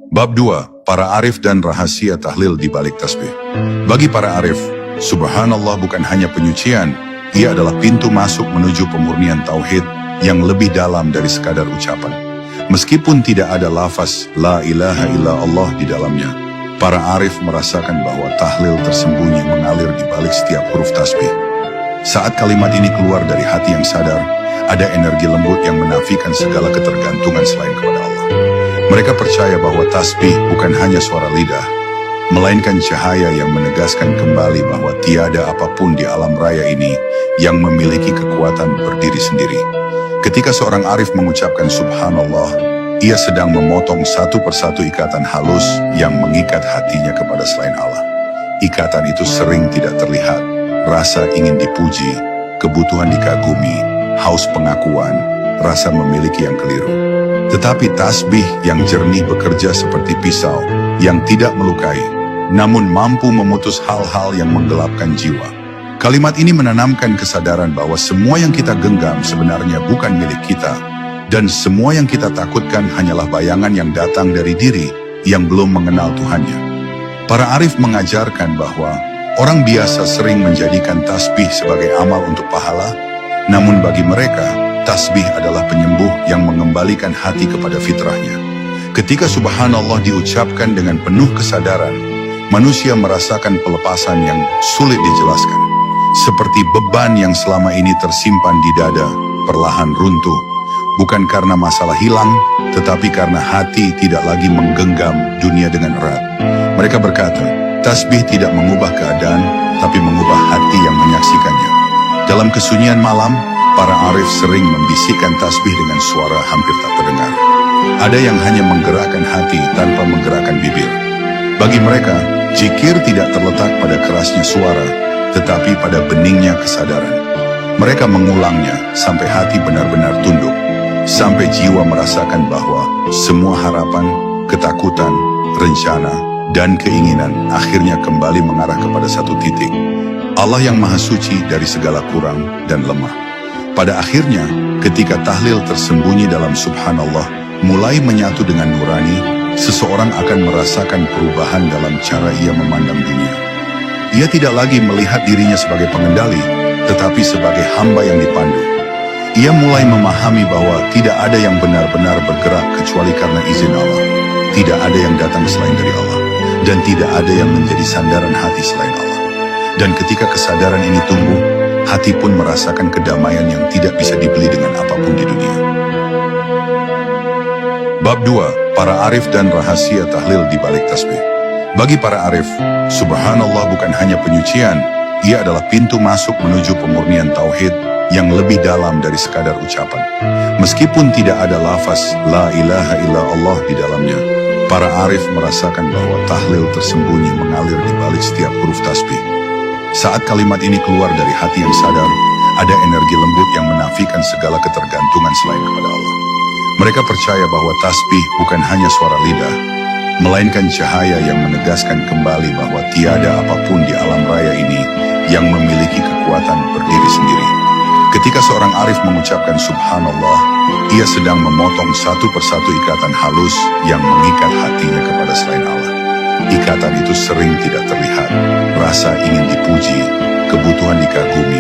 Bab 2. Para arif dan rahasia tahlil di balik tasbih. Bagi para arif, subhanallah bukan hanya penyucian, ia adalah pintu masuk menuju pemurnian tauhid yang lebih dalam dari sekadar ucapan. Meskipun tidak ada lafaz la ilaha illallah di dalamnya, para arif merasakan bahwa tahlil tersembunyi mengalir di balik setiap huruf tasbih. Saat kalimat ini keluar dari hati yang sadar, ada energi lembut yang menafikan segala ketergantungan selain kepada Allah. Mereka percaya bahwa tasbih bukan hanya suara lidah, melainkan cahaya yang menegaskan kembali bahwa tiada apapun di alam raya ini yang memiliki kekuatan berdiri sendiri. Ketika seorang arif mengucapkan subhanallah, ia sedang memotong satu persatu ikatan halus yang mengikat hatinya kepada selain Allah. Ikatan itu sering tidak terlihat, rasa ingin dipuji, kebutuhan dikagumi, haus pengakuan, rasa memiliki yang keliru. Tetapi tasbih yang jernih bekerja seperti pisau yang tidak melukai, namun mampu memutus hal-hal yang menggelapkan jiwa. Kalimat ini menanamkan kesadaran bahwa semua yang kita genggam sebenarnya bukan milik kita, dan semua yang kita takutkan hanyalah bayangan yang datang dari diri yang belum mengenal Tuhannya. Para arif mengajarkan bahwa orang biasa sering menjadikan tasbih sebagai amal untuk pahala, namun bagi mereka, tasbih adalah penyembuh yang mengembalikan hati kepada fitrahnya. Ketika subhanallah diucapkan dengan penuh kesadaran, manusia merasakan pelepasan yang sulit dijelaskan. Seperti beban yang selama ini tersimpan di dada, perlahan runtuh. Bukan karena masalah hilang, tetapi karena hati tidak lagi menggenggam dunia dengan erat. Mereka berkata, tasbih tidak mengubah keadaan, tapi mengubah hati yang menyaksikannya. Dalam kesunyian malam, para arif sering membisikkan tasbih dengan suara hampir tak terdengar. Ada yang hanya menggerakkan hati tanpa menggerakkan bibir. Bagi mereka, zikir tidak terletak pada kerasnya suara, tetapi pada beningnya kesadaran. Mereka mengulangnya sampai hati benar-benar tunduk, sampai jiwa merasakan bahwa semua harapan, ketakutan, rencana, dan keinginan akhirnya kembali mengarah kepada satu titik. Allah yang maha suci dari segala kurang dan lemah. Pada akhirnya, ketika tahlil tersembunyi dalam subhanallah mulai menyatu dengan nurani, seseorang akan merasakan perubahan dalam cara ia memandang dunia. Ia tidak lagi melihat dirinya sebagai pengendali, tetapi sebagai hamba yang dipandu. Ia mulai memahami bahwa tidak ada yang benar-benar bergerak kecuali karena izin Allah. Tidak ada yang datang selain dari Allah, dan tidak ada yang menjadi sandaran hati selain Allah. Dan ketika kesadaran ini tumbuh, hati pun merasakan kedamaian yang tidak bisa dibeli dengan apapun di dunia. Bab 2. Para arif dan rahasia tahlil di balik tasbih. Bagi para arif, subhanallah bukan hanya penyucian, ia adalah pintu masuk menuju pemurnian tauhid yang lebih dalam dari sekadar ucapan. Meskipun tidak ada lafaz la ilaha illallah di dalamnya, para arif merasakan bahwa tahlil tersembunyi mengalir di balik setiap huruf tasbih. Saat kalimat ini keluar dari hati yang sadar, ada energi lembut yang menafikan segala ketergantungan selain kepada Allah. Mereka percaya bahwa tasbih bukan hanya suara lidah, melainkan cahaya yang menegaskan kembali bahwa tiada apapun di alam raya ini yang memiliki kekuatan berdiri sendiri. Ketika seorang arif mengucapkan subhanallah, ia sedang memotong satu persatu ikatan halus yang mengikat hatinya kepada selain Allah. Ikatan itu sering tidak terlihat, rasa ingin dipuji, kebutuhan dikagumi,